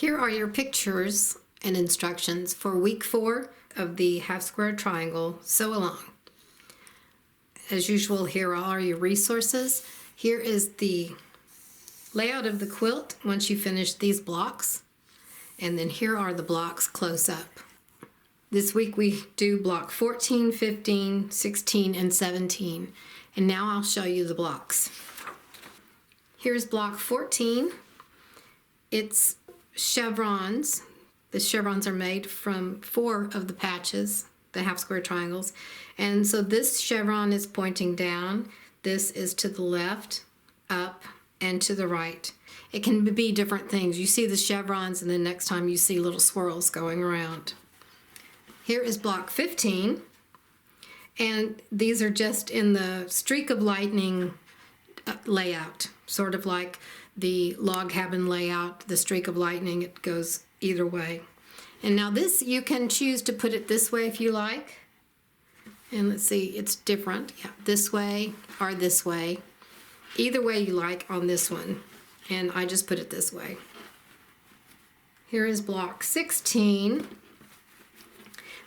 Here are your pictures and instructions for week 4 of the half square triangle sew along. As usual, here are your resources. Here is the layout of the quilt once you finish these blocks, and then here are the blocks close up. This week we do block 14, 15, 16, and 17, and now I'll show you the blocks. Here's block 14. It's chevrons. The chevrons are made from 4 of the patches, the half square triangles. And so this chevron is pointing down, this is to the left, up, and to the right. It can be different things. You see the chevrons, and then next time you see little swirls going around. Here is block 15, and these are just in the streak of lightning layout, sort of like the log cabin layout, the streak of lightning. It goes either way. And now this, you can choose to put it this way if you like. And let's see, it's different. Yeah, this way or this way. Either way you like on this one. And I just put it this way. Here is block 16.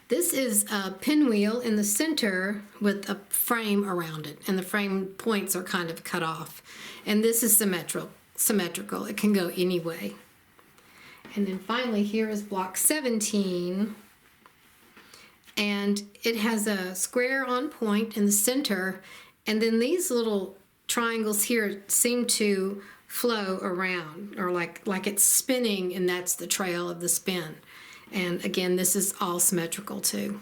This is a pinwheel in the center with a frame around it, and the frame points are kind of cut off. And this is symmetrical. It can go any way. And then finally, here is block 17, and it has a square on point in the center, and then these little triangles here seem to flow around, or like it's spinning, and that's the trail of the spin. And again, this is all symmetrical too.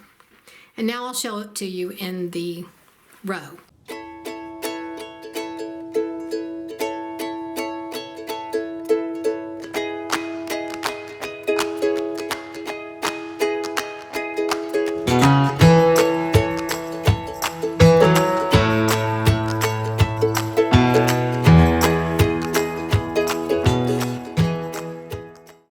And now I'll show it to you in the row.